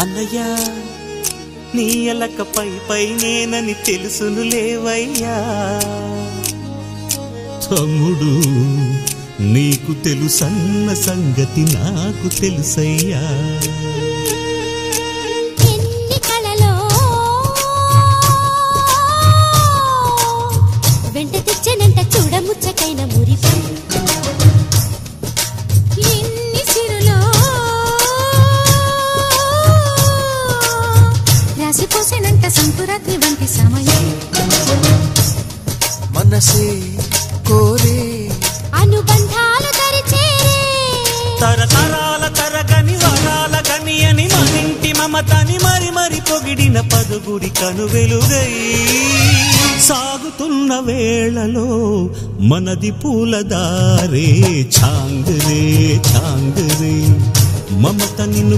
అన్నయ్యా నీ ఎలక పై పై నేనని తెలుసును లేవయ్యా తమ్ముడు నీకు తెలుసన్న సంగతి నాకు తెలుసయ్యా వెంట తెచ్చనంట చూడముచ్చటైన మురిపై ఎన్ని సిరులో రాసిపోసేనంట సంకురాత్రి వంటి సమయం మనసే కోరే అనుబంధాలు తరిచేరే తరతరాల తరగని వరాల గని అని మనింటి మమతని మరి మరి పొగిడిన పదుగుడి కను వెలుగై సాగుతున్న వేళలో మనది పూలదారే ఛాంగరే ఛాంగరే మమత నిన్ను